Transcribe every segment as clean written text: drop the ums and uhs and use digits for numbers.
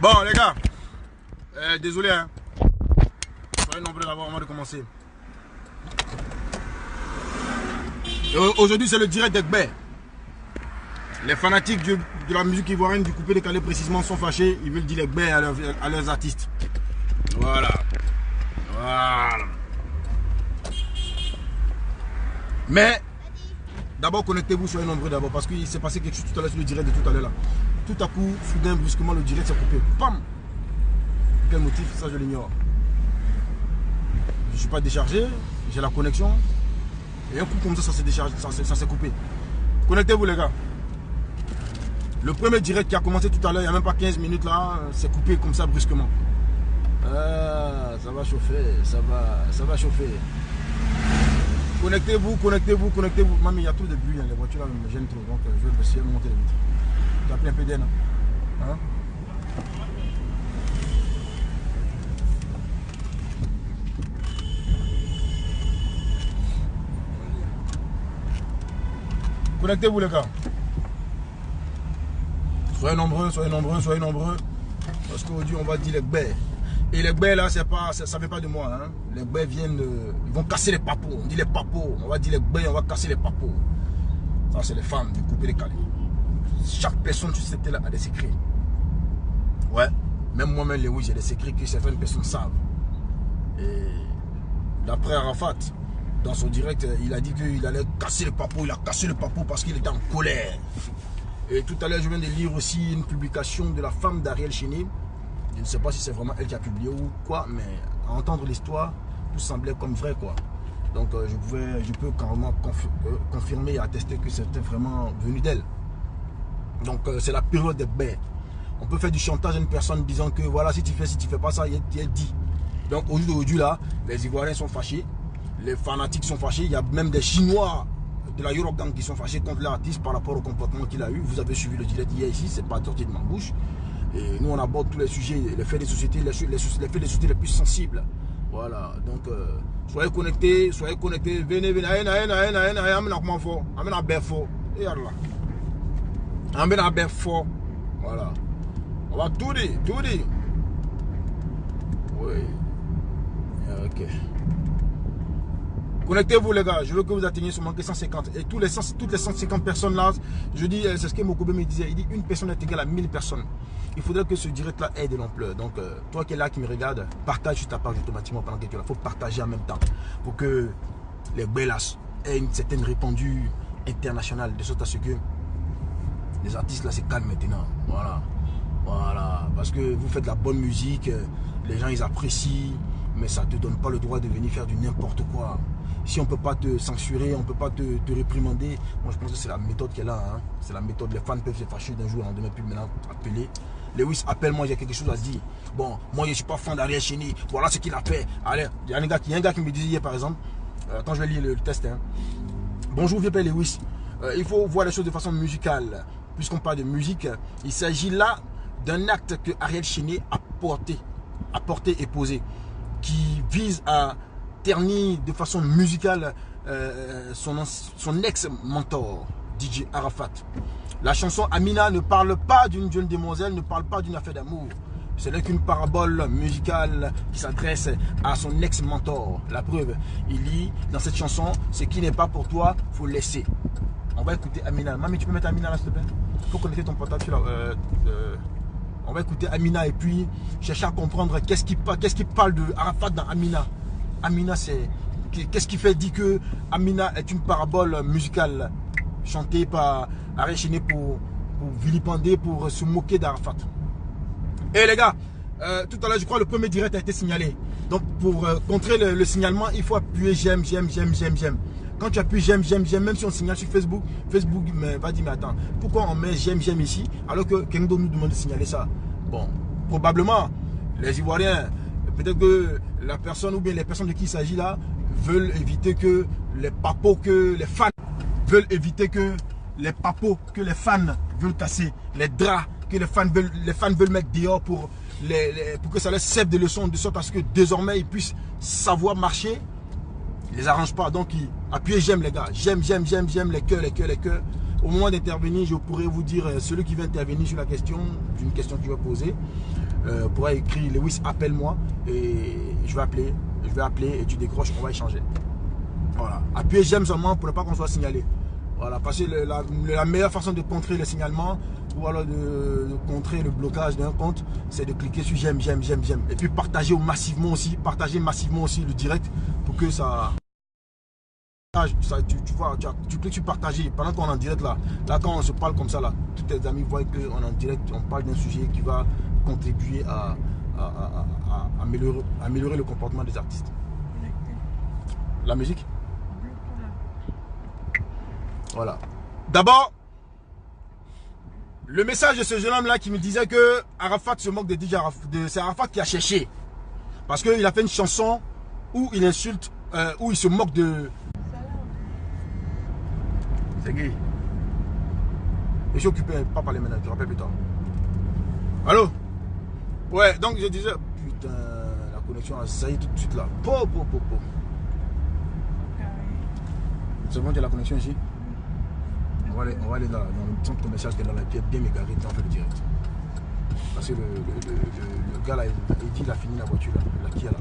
Bon les gars, désolé hein. Soyez nombreux d'avoir avant de commencer. Aujourd'hui c'est le direct d'Egbert. Les fanatiques de la musique ivoirienne du coupé décalé précisément sont fâchés. Ils veulent dire Egbert à leurs artistes. Voilà. Voilà. Mais d'abord connectez-vous, soyez nombreux d'abord. Parce qu'il s'est passé quelque chose tout à l'heure sur le direct de tout à l'heure là. Tout à coup, soudain, brusquement, le direct s'est coupé. Pam! Quel motif? Ça je l'ignore. Je ne suis pas déchargé, j'ai la connexion. Et un coup comme ça s'est déchargé, ça s'est coupé. Connectez-vous les gars. Le premier direct qui a commencé tout à l'heure, il n'y a même pas 15 minutes là, c'est coupé comme ça brusquement. Ah, ça va chauffer, ça va chauffer. Connectez-vous, connectez-vous, connectez-vous. Mamie, il y a trop de bruit, hein, les voitures là me gênent trop, donc je vais essayer de monter les vitres. Tu as pris un peu d'air, hein? Connectez-vous les gars. Soyez nombreux, soyez nombreux, soyez nombreux. Parce qu'aujourd'hui on va dire l'Egbert. Et l'Egbert là, ça ne vient pas de moi. Hein. L'Egbert viennent de. Ils vont casser les papos. On dit les papos. On va dire l'Egbert, on va casser les papos. Ça c'est les femmes du coupé décalé. Chaque personne sur cette télé a des secrets. Ouais. Même moi-même, Lewis, j'ai des secrets que certaines personnes savent. Et d'après Arafat, dans son direct, il a dit qu'il allait casser le papo. Il a cassé le papo parce qu'il était en colère. Et tout à l'heure, je viens de lire aussi une publication de la femme d'Ariel Chéné. Je ne sais pas si c'est vraiment elle qui a publié ou quoi, mais à entendre l'histoire, tout semblait comme vrai, quoi. Donc, je peux carrément confirmer et attester que c'était vraiment venu d'elle. Donc, c'est la période des bêtes. On peut faire du chantage à une personne disant que voilà, si tu fais pas ça, il est dit. Donc, aujourd'hui, là, les Ivoiriens sont fâchés. Les fanatiques sont fâchés. Il y a même des Chinois de la Europe Gang qui sont fâchés contre l'artiste par rapport au comportement qu'il a eu. Vous avez suivi le direct hier ici, c'est pas sorti de ma bouche. Et nous on aborde tous les sujets, les faits des sociétés, les faits des sociétés les plus sensibles. Voilà, donc soyez connectés, venez, amène à Berfort. Et là. Amène à Berfort. Voilà. On va tout dire, tout dire. Oui. Ok. Connectez-vous les gars, je veux que vous atteigniez seulement 150. Et toutes les 150 personnes là, je dis, c'est ce que Mokobe me disait, il dit une personne est égale à 1000 personnes. Il faudrait que ce direct là ait de l'ampleur. Donc toi qui es là, qui me regarde, partage sur ta page automatiquement pendant que tu es là. Il faut partager en même temps pour que les Bellas aient une certaine répandue internationale. De sorte à ce que les artistes là se calment maintenant. Voilà. Voilà. Parce que vous faites de la bonne musique, les gens ils apprécient, mais ça ne te donne pas le droit de venir faire du n'importe quoi. Si on ne peut pas te censurer, on ne peut pas te réprimander, moi je pense que c'est la méthode qui est là. Hein. C'est la méthode. Les fans peuvent se fâcher d'un jour au lendemain, puis maintenant appeler. Lewis, appelle-moi, j'ai quelque chose à dire. Bon, moi je ne suis pas fan d'Ariel Chéné, voilà ce qu'il a fait. Allez, il y a un gars qui me disait hier par exemple, quand je vais lire le test, hein. Bonjour vieux père Lewis, il faut voir les choses de façon musicale. Puisqu'on parle de musique, il s'agit là d'un acte que Ariel Chéné a porté et posé, qui vise à ternir de façon musicale son ex-mentor, DJ Arafat. La chanson Amina ne parle pas d'une jeune demoiselle, ne parle pas d'une affaire d'amour. Ce n'est qu'une parabole musicale qui s'adresse à son ex-mentor. La preuve, il dit dans cette chanson, ce qui n'est pas pour toi, il faut laisser. On va écouter Amina. Mamie, tu peux mettre Amina là, s'il te plaît? Il faut connecter ton portable sur on va écouter Amina et puis chercher à comprendre qu'est-ce qui parle de Arafat dans Amina. Amina, c'est qu'est-ce qui fait dire que Amina est une parabole musicale chantée par Ariel Chéné pour vilipender, pour se moquer d'Arafat. Et les gars, tout à l'heure, je crois que le premier direct a été signalé. Donc, pour contrer le signalement, il faut appuyer j'aime. Quand tu appuies j'aime, même si on signale sur Facebook, Facebook va dire, mais attends, pourquoi on met j'aime ici, alors que Kendo nous demande de signaler ça? Bon, probablement, les Ivoiriens, peut-être que la personne ou bien les personnes de qui il s'agit là, veulent éviter que les papos, que les fans veulent éviter que les papos, que les fans veulent casser, les draps que les fans veulent mettre dehors pour que ça les serve de leçon, de sorte à ce que désormais ils puissent savoir marcher. Ils les arrangent pas, donc appuyez j'aime les gars, j'aime, les cœurs, Au moment d'intervenir, je pourrais vous dire, celui qui veut intervenir sur la question, d'une question qu'il va poser, pourra écrire Lewis, appelle-moi et je vais appeler et tu décroches, on va échanger. Voilà. Appuyez j'aime seulement pour ne pas qu'on soit signalé. Voilà, parce que la meilleure façon de contrer le signalement ou alors de contrer le blocage d'un compte, c'est de cliquer sur j'aime. Et puis partagez massivement aussi le direct pour que ça tu vois, tu cliques sur partager pendant qu'on est en direct là quand on se parle comme ça là, tous tes amis voient qu'on est en direct, on parle d'un sujet qui va contribuer à améliorer le comportement des artistes. La musique. Voilà. D'abord, le message de ce jeune homme là qui me disait que Arafat se moque de DJ Arafat, c'est Arafat qui a cherché. Parce qu'il a fait une chanson où il insulte, où il se moque de... C'est gay. Je suis occupé, pas parler maintenant, je te rappelle plus tard. Allô? Ouais, donc je disais... Putain, la connexion a sailli tout de suite là. C'est bon, tu as la connexion ici? On va aller dans le centre commercial qui est dans la pièce, bien mégaré, on fait le direct. Parce que le gars là, il dit qu'il a fini la voiture là, la Kia là.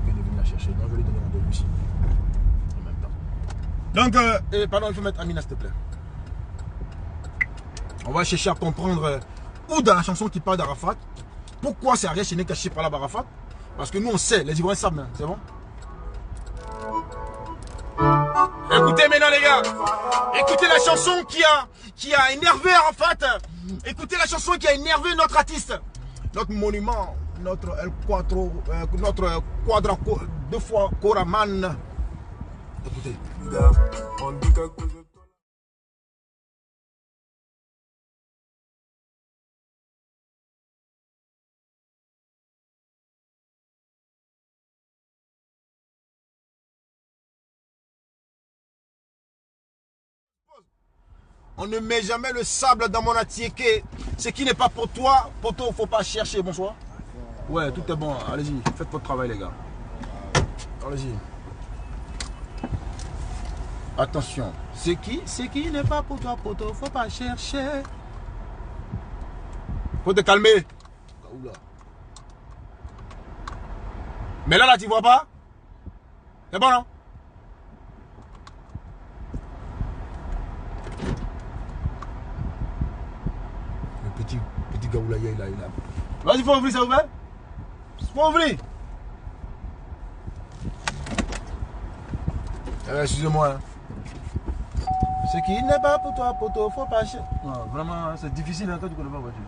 Il est venu la chercher. Donc je vais lui donner rendez-vous ici. En même temps. Donc, pardon, il faut mettre Amina s'il te plaît. On va chercher à comprendre où dans la chanson qui parle d'Arafat, pourquoi c'est Ariel Chéné caché par là d'Arafat. Parce que nous on sait, les Ivoiriens savent, c'est bon? Écoutez maintenant les gars, écoutez la chanson qui a énervé Arafat. Écoutez la chanson qui a énervé notre artiste, notre monument, notre El Quattro, notre Quadra, deux fois Koraman. Écoutez. On ne met jamais le sable dans mon attiéké. Ce qui n'est pas pour toi, poto, faut pas chercher. Bonsoir. Ouais, tout est bon. Allez-y, faites votre travail, les gars. Allez-y. Attention. Ce qui n'est pas pour toi, poto, faut pas chercher. Faut te calmer. Oula. Mais là, tu vois pas? C'est bon, non? Petit gaoula, il a. Vas-y, faut ouvrir, ça ouvert? Faut ouvrir. Excusez-moi. Hein. Ce qui n'est pas pour toi, poto, faut pas chercher. Non, vraiment, c'est difficile hein, quand tu connais pas la voiture.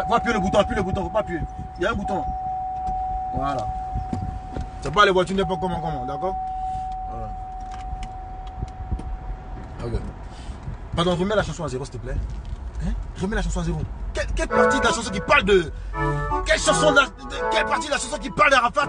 Faut appuyer le bouton, faut pas appuyer. Il y a un bouton. Voilà. C'est pas les voitures n'importe comment, d'accord? Voilà. Ok. Pardon, remets la chanson à zéro, s'il te plaît. Hein? Remets la chanson à zéro. Quelle partie de la chanson qui parle de... Quelle partie de la chanson qui parle d'Arafat?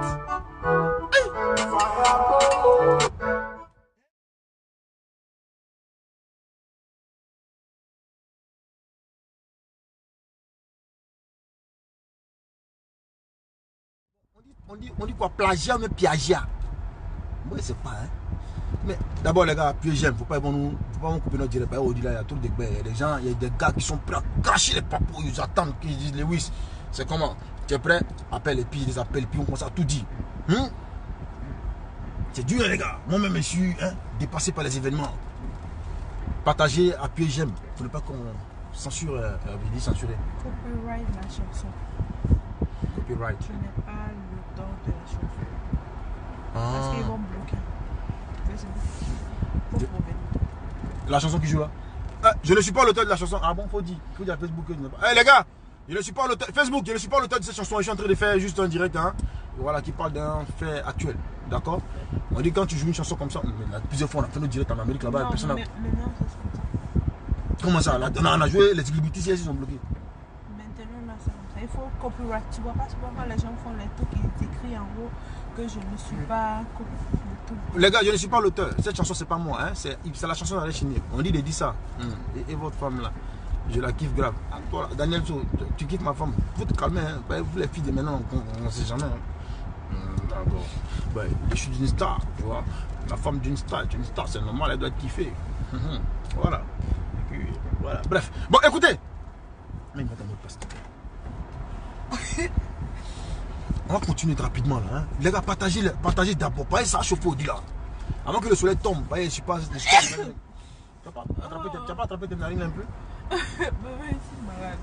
On dit quoi? Plagiat ou même plagiat? Moi, c'est pas, hein. Mais d'abord, les gars, appuyez j'aime. Faut pas nous couper notre direct. Au-delà, il y a trop de gens, il y a des gars qui sont prêts à cracher les papous. Ils attendent qu'ils disent Lewis. C'est comment? Tu es prêt? Appelle et puis ils les appellent. Puis on commence à tout dire. C'est dur, les gars. Moi-même, je suis dépassé par les événements. Partagez, appuyez j'aime. Il ne faut pas qu'on censure. Il dit censurer. Copyright la chanson. Copyright. Tu n'es pas l'auteur de la chanson. Parce qu'ils vont bloquer. La chanson qui joue là? Je ne suis pas l'auteur de la chanson. Ah bon, faut dire à Facebook que je n'ai pas. Les gars, je ne suis pas l'auteur. Facebook, je ne suis pas l'auteur de cette chanson. Je suis en train de faire juste un direct, hein. Voilà, qui parle d'un fait actuel. D'accord? On dit quand tu joues une chanson comme ça, plusieurs fois on a fait nos directs en Amérique là-bas. Personne n'a. Comment ça? On a joué, les célébrités ici sont bloqués. Maintenant, là, c'est comme ça. Il faut copyright. Tu vois pas quand les gens font les trucs, ils écrivent en haut que je ne suis pas l'auteur. Les gars, je ne suis pas l'auteur. Cette chanson, c'est pas moi. Hein. C'est la chanson d'Ariel Chéné. On dit de dire ça. Et votre femme là, je la kiffe grave. Toi, Daniel, tu kiffes ma femme. Faut te calmer. Hein. Vous les filles de maintenant, on ne sait jamais. Hein. D'accord. Ben, je suis d'une star, tu vois. La femme d'une star, c'est normal, elle doit kiffer. Voilà. Et puis, voilà. Bref. Bon, écoutez. Mais il m'a donné le On va continuer rapidement là. Hein. Les gars, partagez d'abord. Pas ça chauffer au dit là. Avant que le soleil tombe. Voyez, je suis pas. Tu n'as pas attrapé tes narines un peu? Bébé, je suis malade.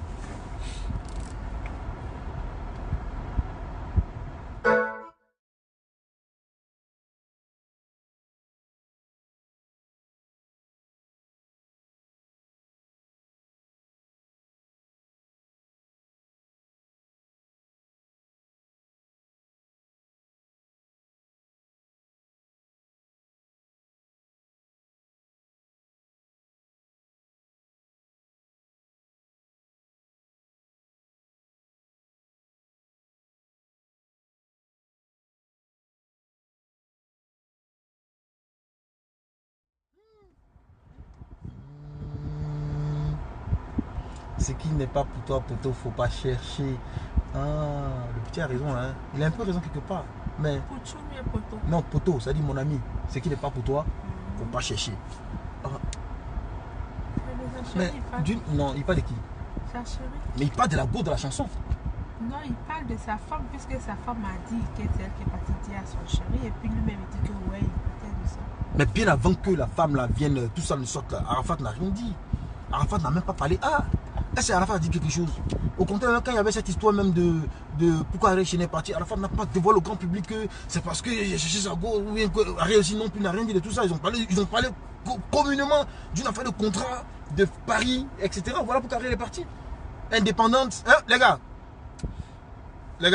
Ce qui n'est pas pour toi, poto, faut pas chercher. Ah, le petit a raison, hein. Il a un peu raison quelque part. Mais. Poutchou, mais poto. Non, poto, ça dit mon ami. Ce qui n'est pas pour toi, faut pas chercher. Ah. Mais non, il parle de qui? Sa chérie. Mais il parle de la go de la chanson. Non, il parle de sa femme, puisque sa femme a dit que c'est elle qui est partie dire à son chéri, et puis lui-même il dit que ouais, il partait de ça. Mais bien avant que la femme là vienne, tout ça ne sorte, Arafat n'a rien dit. Arafat n'a même pas parlé. Ah, est-ce que Arafat a dit quelque chose? Au contraire, quand il y avait cette histoire même de pourquoi Ariel est parti, Arafat n'a pas dévoilé au grand public que c'est parce que j'ai cherché sa go, ou bien que Ariel aussi non plus n'a rien dit de tout ça. Ils ont parlé communément d'une affaire de contrat, de Paris, etc. Voilà pourquoi Ariel est parti. Indépendante. Hein, les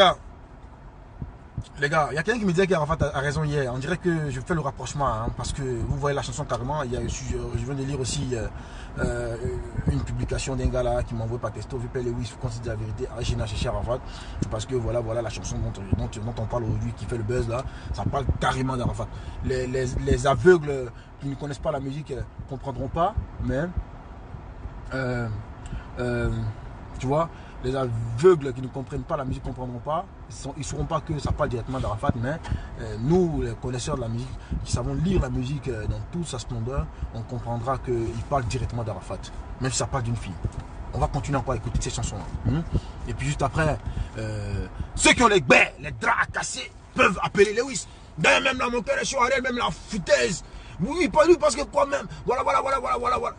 gars, il y a quelqu'un qui me disait qu'Arafat a raison hier. On dirait que je fais le rapprochement, hein, parce que vous voyez la chanson carrément. Il y a, je viens de lire aussi une publication d'un gars là qui m'envoie par texto. VP Lewis, quand il dit la vérité, j'ai cherché Arafat. Parce que voilà la chanson dont on parle aujourd'hui, qui fait le buzz là, ça parle carrément d'Arafat. Les aveugles qui ne connaissent pas la musique ne comprendront pas, mais tu vois. Les aveugles qui ne comprennent pas la musique ne comprendront pas. Ils ne sauront pas que ça parle directement d'Arafat, mais nous, les connaisseurs de la musique, qui savons lire la musique dans toute sa splendeur, on comprendra qu'il parle directement d'Arafat, même si ça parle d'une fille. On va continuer encore à écouter ces chansons-là. Et puis juste après, ceux qui ont les baies, les draps cassés, peuvent appeler Lewis. Même la moquette, même la foutaise. Oui, pas lui parce que quoi même. Voilà.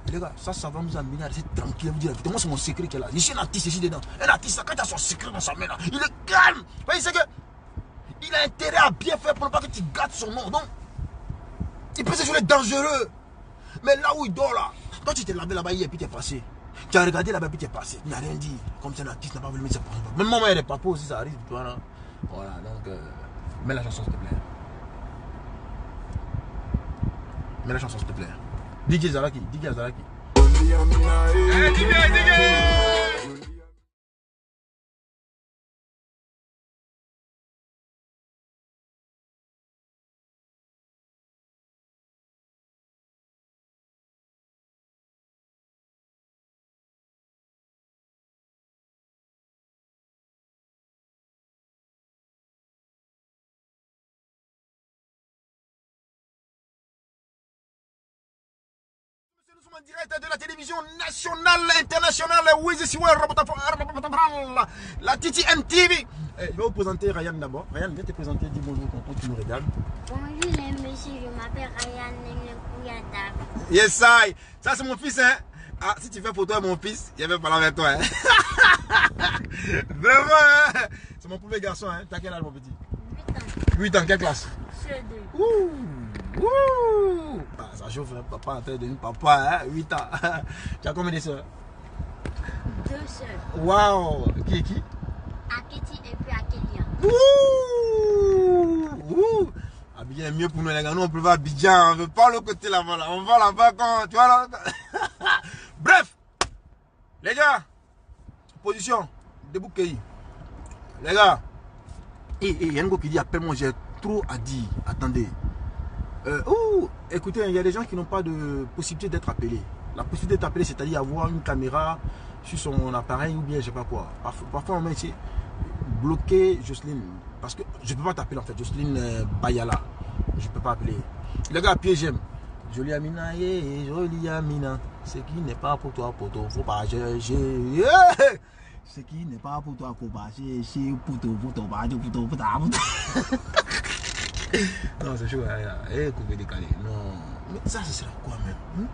Les gars, ça va nous amener à rester tranquille. Vous dire, moi, c'est mon secret qui est là. Je suis un artiste ici dedans. Un artiste, quand il a son secret dans sa main là, il est calme. Vous voyez, c'est que il a intérêt à bien faire pour ne pas que tu gâtes son nom. Donc, il peut se jouer dangereux. Mais là où il dort là, toi tu t'es lavé là-bas hier et puis tu es passé. Tu as regardé là-bas et puis tu es passé. Il n'a rien dit. Comme c'est un artiste, n'a pas voulu mettre sa parole. Même maman, il est papa aussi, ça arrive. Voilà, donc, mets la chanson s'il te plaît. Mets la chanson s'il te plaît. DJ Zaraki. Nous sommes en direct de la télévision nationale, internationale, la Titi MTV. Je vais vous présenter Ryan d'abord. Ryan, viens te présenter, dis bonjour quand tu nous regardes. Bonjour les messieurs, je m'appelle Ryan Nengouyata. Yes, I. Ça c'est mon fils, hein. Ah, si tu fais photo avec mon fils, il va parler avec toi, hein. Vraiment, hein. C'est mon premier garçon, hein. T'as quel âge, mon petit? 8 ans, quelle classe? CE2. Ouh. Ah, ça chauffe, hein. Papa en train de devenir papa, hein. 8 ans. Tu as combien de soeurs? 2 sœurs. Waouh. Qui? Aketi et puis Akelia. Ouh. Abidjan est mieux pour nous, les gars. Nous, on peut pas Abidjan. On veut pas le côté là-bas. Là. On va là-bas quand. Tu vois là. Bref. Les gars. Position. Debout Kei. Les gars. Il y a un gars qui dit appelle-moi, j'ai trop à dire. Attendez. Écoutez, il y a des gens qui n'ont pas de possibilité d'être appelés. La possibilité d'être appelé, c'est-à-dire avoir une caméra sur son appareil ou bien je sais pas quoi. Parfois on met ici bloquer Jocelyne. Parce que je ne peux pas t'appeler en fait, Jocelyne Bayala. Je ne peux pas appeler. Les gars, pied j'aime. Jolie Amina, jolie Amina. Ce qui n'est pas pour toi, pour toi, faut pas chercher. Ce qui n'est pas pour toi, faut pas chercher. Pour toi, pour toi. Non, c'est chaud, coupé décalé. Non. Mais ça, ce sera quoi même?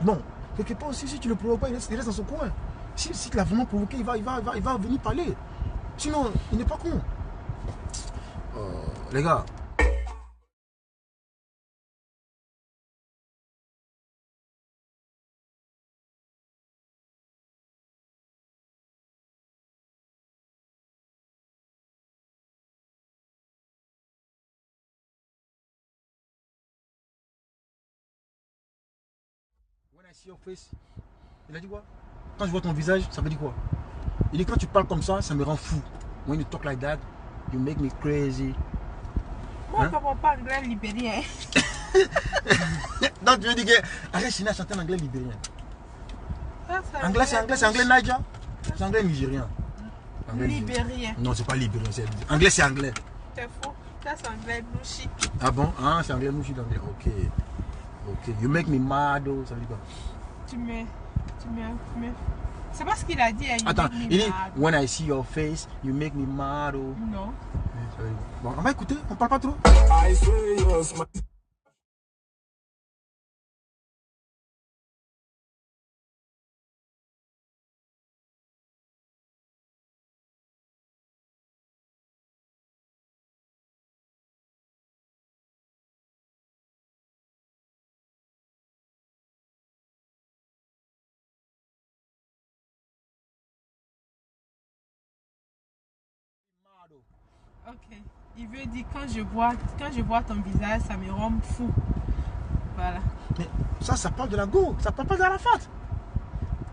Bon, quelque part aussi, si tu ne le provoques pas, il reste dans son coin. Si tu l'as vraiment provoqué, il va venir parler. Sinon, il n'est pas con. Les gars. When I see your face, il a dit quoi? Quand je vois ton visage, ça veut dire quoi? Il dit quand tu parles comme ça me rend fou. When you talk like that, you make me crazy. Moi, je ne parle pas anglais libérien. Donc tu veux dire que Arrête China chanter en anglais libérien. Anglais c'est anglais Niger. C'est anglais nigérien. Libérien. Non, c'est pas libérien, anglais c'est anglais. C'est faux. Ça c'est anglais nouchi. Ah bon? Ah, c'est anglais nouchi d'anglais. Ok. Ok. You make me mad. Ça veut dire quoi? Tu me. C'est pas ce qu'il a dit. Attends, il dit when I see your face, you make me mad. Non. Bon, on va écouter, on parle pas trop. Ok. Il veut dire quand je vois ton visage, ça me rend fou. Voilà. Mais ça parle de la go, ça parle pas d'Arafat.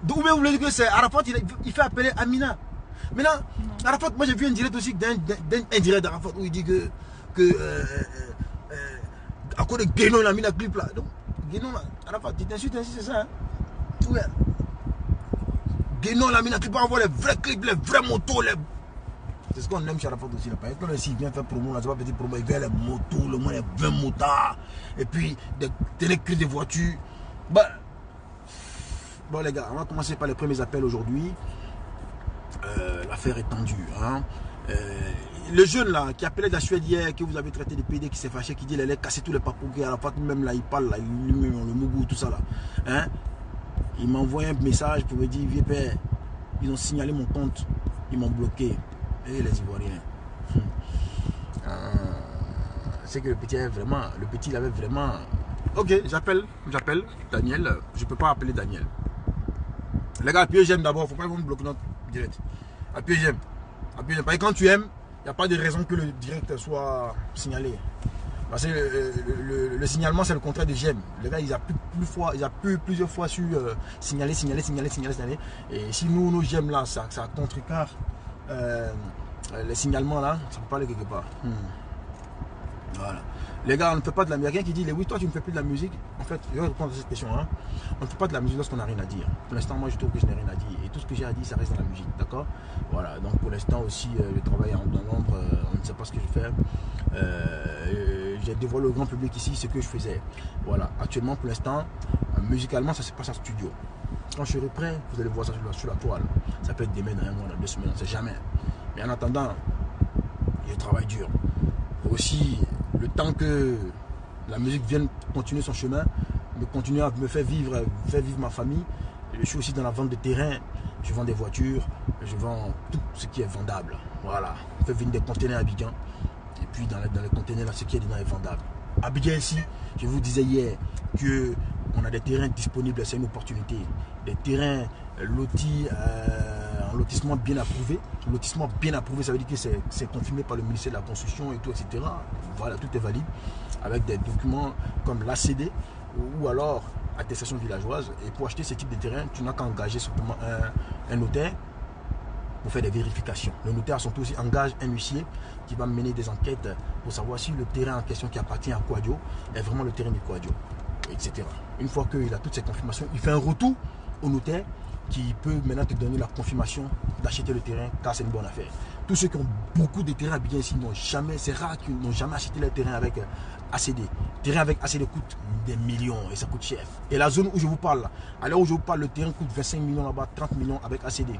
D'où vous voulez dire que c'est Arafat, il fait appeler Amina. Maintenant, Arafat, moi j'ai vu un direct aussi d'un direct d'Arafat où il dit que à cause de Guénon, il a mis la clip là. Donc, Guénon, Arafat, tu t'insultes ainsi, c'est ça? Hein? Ouais. Guénon, il a mis la clip pour avoir les vrais clips, les vrais motos, les. C'est ce qu'on aime chez Arafat aussi. Quand s'il vient faire promo, c'est pas petit promo, il vient les motos, le moins les 20 motards, et puis des télécrits de voitures. Bon les gars, on va commencer par les premiers appels aujourd'hui. L'affaire est tendue. Hein. Le jeune là, qui appelait de la Suède hier, que vous avez traité de PD, qui s'est fâché, qui dit qu'il allait casser tous les papous, Arafat même là, il parle, là, le Mougou, tout ça là. Hein. Il m'a envoyé un message pour me dire, vieux père, ils ont signalé mon compte, ils m'ont bloqué. Et les Ivoiriens. C'est que le petit il avait vraiment. Ok, j'appelle Daniel. Je peux pas appeler Daniel. Les gars, appuyez j'aime d'abord. Faut pas me bloquer notre direct. Appuyez j'aime. Parce que quand tu aimes, il n'y a pas de raison que le direct soit signalé. Parce que le signalement, c'est le contraire de j'aime. Les gars, ils ont plusieurs fois su signaler. Et si nous j'aime là, ça contrecarre. Les signalements là, ça peut pas aller quelque part. Voilà. Les gars, on ne fait pas de la musique. Quelqu'un qui dit, oui, toi tu ne fais plus de la musique. En fait, je vais répondre à cette question. Hein. On ne fait pas de la musique lorsqu'on n'a rien à dire. Pour l'instant, moi je trouve que je n'ai rien à dire. Et tout ce que j'ai à dire, ça reste dans la musique. D'accord? Voilà. Donc pour l'instant aussi, le travail en l'ombre, on ne sait pas ce que je fais. J'ai dévoilé au grand public ici ce que je faisais. Voilà. Actuellement, pour l'instant, musicalement, ça se passe en studio. Quand je serai prêt, vous allez voir ça sur la toile. Ça peut être demain, dans un mois, dans 2 semaines, on ne sait jamais. Mais en attendant, je travaille dur. Aussi, le temps que la musique vienne continuer son chemin, continuer à me faire vivre ma famille. Je suis aussi dans la vente de terrain. Je vends des voitures, je vends tout ce qui est vendable. Voilà. On fait venir des conteneurs à Abidjan. Et puis dans les conteneurs, là, ce qui est dedans est vendable. Abidjan ici, je vous disais hier qu'on a des terrains disponibles, c'est une opportunité. Des terrains lotis en lotissement bien approuvé. Lotissement bien approuvé, ça veut dire que c'est confirmé par le ministère de la Construction et tout, etc. Voilà, tout est valide. Avec des documents comme l'ACD ou alors attestation villageoise. Et pour acheter ce type de terrain, tu n'as qu'à engager simplement un notaire pour faire des vérifications. Le notaire à son tour aussi engage un huissier qui va mener des enquêtes pour savoir si le terrain en question qui appartient à Quadio est vraiment le terrain du Quadio, etc. Une fois qu'il a toutes ces confirmations, il fait un retour au notaire qui peut maintenant te donner la confirmation d'acheter le terrain car c'est une bonne affaire. Tous ceux qui ont beaucoup de terrains à Abidjan ici n'ont jamais, c'est rare qu'ils n'ont jamais acheté leur terrain avec ACD. Terrain avec ACD coûte des millions et ça coûte cher. Et la zone où je vous parle, à l'heure où je vous parle, le terrain coûte 25 millions là-bas, 30 millions avec ACD.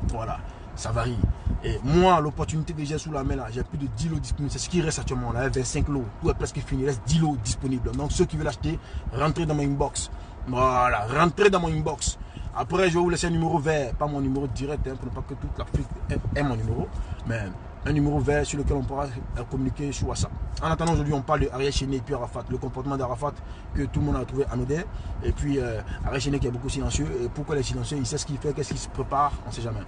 Voilà, ça varie. Et moi, l'opportunité que j'ai sous la main là, j'ai plus de 10 lots disponibles. C'est ce qui reste actuellement. On a 25 lots. Tout est presque fini. Il reste 10 lots disponibles. Donc ceux qui veulent acheter, rentrez dans mon inbox. Voilà, rentrez dans mon inbox. Après, je vais vous laisser un numéro vert, pas mon numéro direct, hein, pour ne pas que toute l'Afrique ait mon numéro, mais un numéro vert sur lequel on pourra communiquer sur WhatsApp. En attendant, aujourd'hui, on parle de Ariel Chéné et puis Arafat, le comportement d'Arafat que tout le monde a trouvé anodin. Et puis, Ariel Chéné qui est beaucoup silencieux. Et pourquoi il est silencieux? Il sait ce qu'il fait, qu'est-ce qu'il se prépare, on ne sait jamais.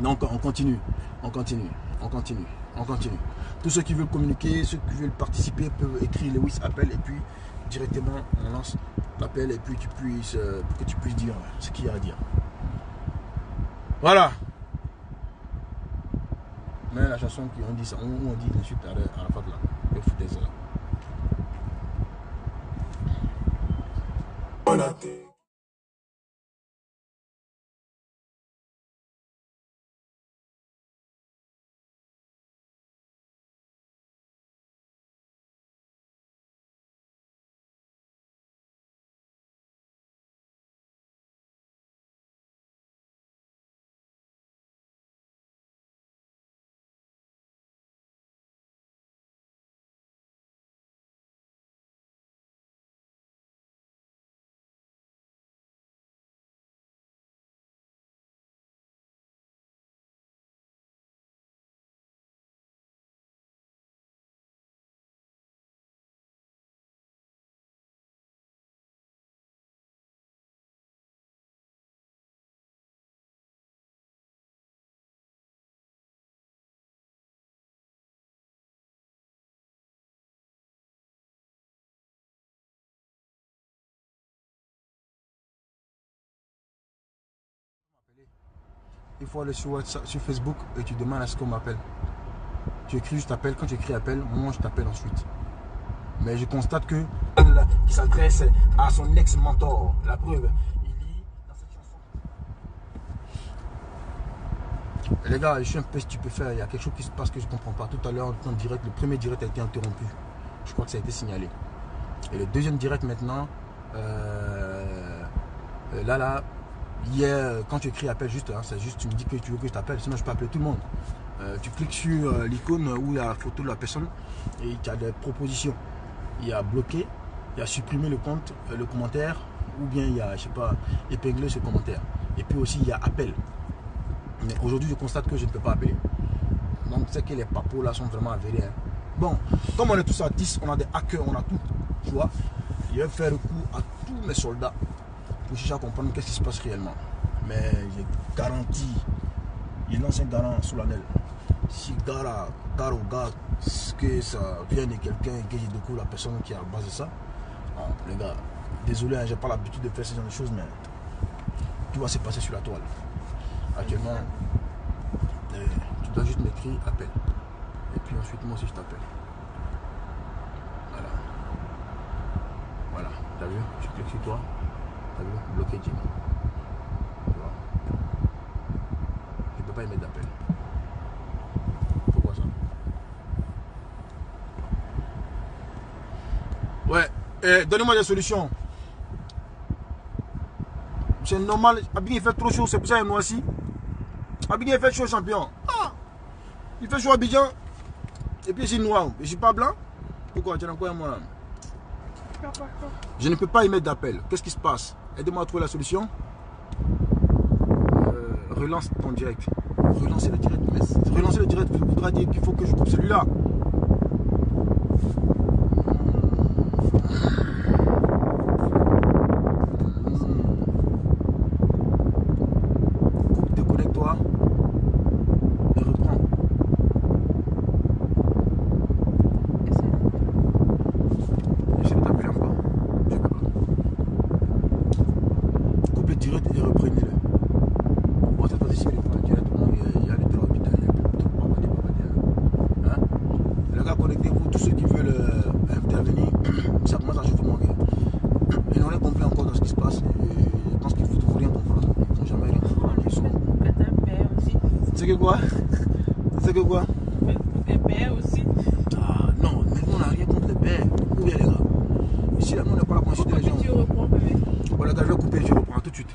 Donc, on continue, on continue, on continue, on continue. Tous ceux qui veulent communiquer, ceux qui veulent participer peuvent écrire Lewis appelle et puis directement on lance l'appel et puis pour que tu puisses dire ce qu'il y a à dire. Voilà. Mais la chanson qui on dit ça, on dit l'insulte à la faute là. Que foutez ça là. Voilà. Il faut aller sur WhatsApp, sur Facebook et tu demandes à ce qu'on m'appelle. Tu écris, je t'appelle. Quand tu écris appel, moi je t'appelle ensuite. Mais je constate que qui s'adresse à son ex-mentor. La preuve, il lit dans cette chanson. Les gars, je suis un peu stupéfait. Il y a quelque chose qui se passe que je ne comprends pas. Tout à l'heure, en direct, le premier direct a été interrompu. Je crois que ça a été signalé. Et le deuxième direct maintenant, hier, quand tu écris appel, juste, hein, c'est juste, tu me dis que tu veux que je t'appelle, sinon je peux appeler tout le monde. Tu cliques sur l'icône où il y a la photo de la personne et tu as des propositions. Il y a bloqué, il y a supprimé le compte, le commentaire, ou bien il y a, je sais pas, épinglé ce commentaire. Et puis aussi il y a appel. Mais aujourd'hui je constate que je ne peux pas appeler. Donc c'est que les papos là sont vraiment avérés. Hein. Bon, comme on est tous artistes, on a des hackers, on a tout. Tu vois, je vais faire recours à tous mes soldats pour chercher à comprendre qu'est-ce qui se passe réellement. Mais j'ai garanti, il lance un garant solennel. Si gars que ça vient de quelqu'un et que je découvre la personne qui est à la base de ça, bon, les gars, désolé, hein, j'ai pas l'habitude de faire ce genre de choses, mais tout va se passer sur la toile. Actuellement, tu dois juste m'écrire appel. Et puis ensuite, moi aussi, je t'appelle. Voilà. Voilà, t'as vu? Je clique sur toi. T'as vu? Bloqué Jimmy. Tu vois? Je ne peux pas y mettre d'appel. Pourquoi ça? Ouais, donnez-moi des solutions. C'est normal. Abidjan il fait trop chaud, c'est pour ça qu'il est noirci. Abidjan il fait chaud, champion. Ah, il fait chaud à Abidjan. Et puis c'est noir. Je ne suis pas blanc. Pourquoi? Tu as quoi moi? Je ne peux pas y mettre d'appel. Qu'est-ce qui se passe? Aidez-moi à trouver la solution. Relance ton direct. Relancer le direct. Mais relancer le direct voudra dire qu'il faut que je coupe celui-là. Coupe, déconnecte-toi. Et reprends. J'essaie de t'appeler encore. Je peux pas. Coupe le direct et reprenez-le. Bon, cette fois-ci, il y a les trois bidons, il y a plus de hein? Les gars, connectez-vous, tous ceux qui veulent intervenir, ça commence à chauffer mon gars. Ils n'ont rien compris encore dans ce qui se passe. Et je pense qu'ils ne vont rien comprendre. Ils ne vont jamais rien comprendre. Ils sont... C'est que quoi? C'est que quoi? Les pères aussi. Ah non, mais nous on n'a rien contre les pères. Où est les gars? Ici, là, nous on n'est pas là pour insulter les gens. Tu reprends, bébé. Bon, les gars, je vais couper, je reprends tout de suite.